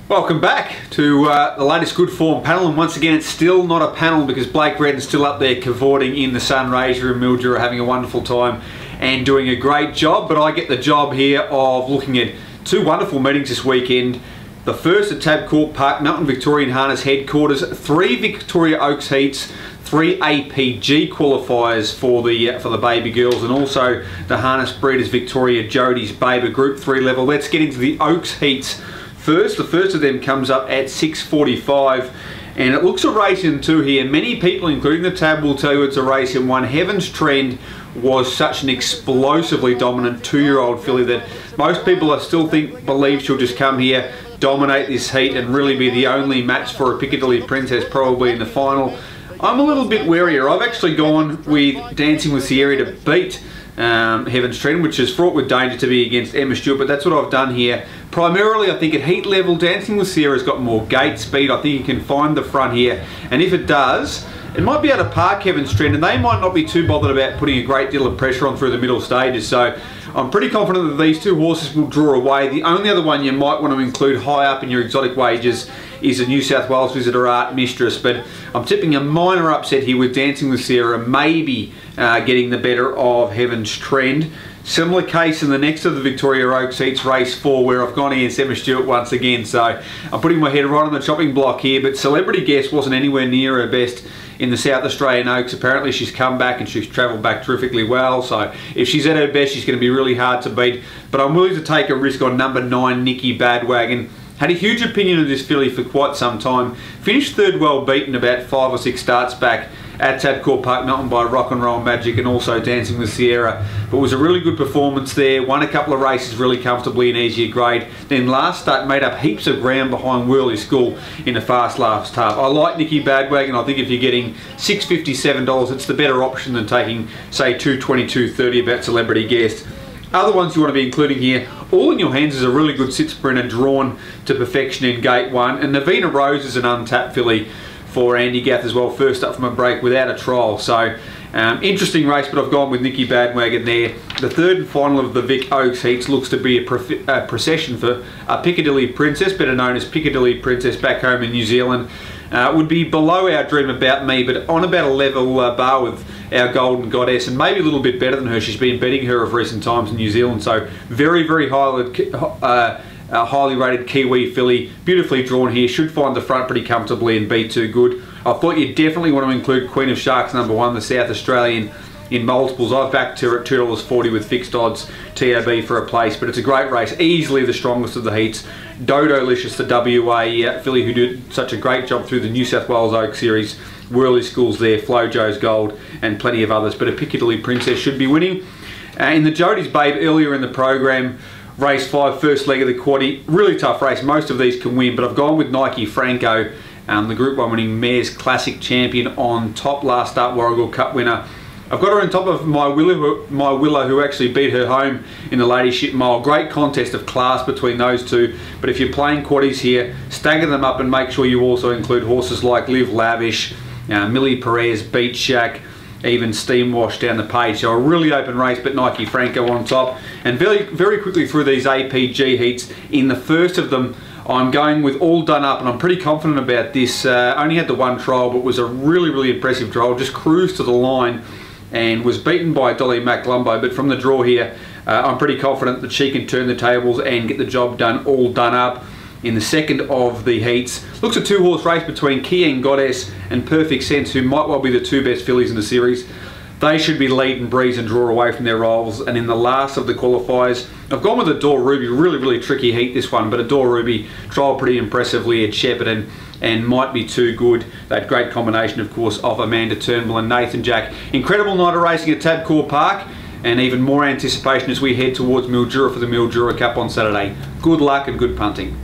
Welcome back to the latest good form panel, and once again it's still not a panel because Blake Redden's still up there cavorting in the Sunraysia and Mildura, having a wonderful time and doing a great job. But I get the job here of looking at two wonderful meetings this weekend. The first at Tabcorp Park Melton, Victorian Harness headquarters, 3 Victoria Oaks heats, 3 APG qualifiers for the baby girls, and also the Harness Breeders Victoria Jody's Baby Group 3 level. Let's get into the Oaks heats first. The first of them comes up at 6:45, and it looks a race in two here. Many people, including the Tab, will tell you it's a race in one. Heaven's Trend was such an explosively dominant 2-year-old filly that most people believe she'll just come here, dominate this heat, and really be the only match for a Piccadilly Princess probably in the final. I'm a little bit warier. I've actually gone with Dancing with Sierra to beat Heaven's Trend, which is fraught with danger to be against Emma Stewart, but that's what I've done here. Primarily, I think at heat level, Dancing with Sierra's got more gate speed. I think you can find the front here, and if it does, it might be able to park Heaven's Trend, and they might not be too bothered about putting a great deal of pressure on through the middle stages. So I'm pretty confident that these two horses will draw away. The only other one you might want to include high up in your exotic wagers is a New South Wales Visitor Art Mistress, but I'm tipping a minor upset here with Dancing with Sierra maybe getting the better of Heaven's Trend. Similar case in the next of the Victoria Oaks heats, race 4, where I've gone against Emma Stewart once again. So I'm putting my head right on the chopping block here, but Celebrity Guest wasn't anywhere near her best in the South Australian Oaks. Apparently she's come back and she's travelled back terrifically well, so if she's at her best she's going to be really hard to beat. But I'm willing to take a risk on number 9, Nikki Badwagon. Had a huge opinion of this filly for quite some time. Finished third well beaten about 5 or 6 starts back at Tabcorp Park Melton by Rock and Roll Magic and also Dancing with Sierra. But it was a really good performance there. Won a couple of races really comfortably in easier grade. Then last start made up heaps of ground behind Whirly School in a fast last half. I like Nikki Badwagon. I think if you're getting $6.57, it's the better option than taking, say, $2.22.30 about Celebrity Guest. Other ones you want to be including here, All in Your Hands is a really good sit sprinter drawn to perfection in gate 1, and Navina Rose is an untapped filly for Andy Gath as well, first up from a break without a trial. So interesting race, but I've gone with Nikki Badwagon there. The third and final of the Vic Oaks heats looks to be a procession for a Piccadilly Princess, better known as Piccadilly Princess back home in New Zealand. Would be below our Dream About Me, but on about a level bar with our Golden Goddess, and maybe a little bit better than her. She's been beating her of recent times in New Zealand, so very, very highly rated Kiwi filly, beautifully drawn here, should find the front pretty comfortably and be too good. I thought you definitely want to include Queen of Sharks number 1, the South Australian, in multiples. I've backed her at $2.40 with fixed odds TAB for a place, but it's a great race, easily the strongest of the heats. Dodo-licious, the WA filly who did such a great job through the New South Wales Oak Series, Whirly School's there, Flojo's Gold, and plenty of others, but a Piccadilly Princess should be winning. In the Jody's Babe earlier in the program, race 5, first leg of the quaddie, really tough race. Most of these can win, but I've gone with Nike Franco, the Group 1 winning Mares Classic champion, on top last start Warragul Cup winner. I've got her on top of My Willow, who actually beat her home in the Ladies Ship Mile. Great contest of class between those two, but if you're playing quaddies here, stagger them up and make sure you also include horses like Live Lavish, Millie Perez, Beach Shack, even Steam Wash down the page. So a really open race, but Nike Franco on top. And very, very quickly through these APG heats, in the first of them, I'm going with All Done Up, and I'm pretty confident about this. Only had the one trial, but was a really, really impressive trial. Just cruised to the line and was beaten by Dolly McLumbo. But from the draw here, I'm pretty confident that she can turn the tables and get the job done. All Done Up in the second of the heats. Looks a 2-horse race between Kian Goddess and Perfect Sense, who might well be the 2 best fillies in the series. They should be lead and breeze and draw away from their rivals. And in the last of the qualifiers, I've gone with Adore Ruby. Really, really tricky heat this one, but Adore Ruby trialled pretty impressively at Shepparton and might be too good. That great combination, of course, of Amanda Turnbull and Nathan Jack. Incredible night of racing at Tabcorp Park, and even more anticipation as we head towards Mildura for the Mildura Cup on Saturday. Good luck and good punting.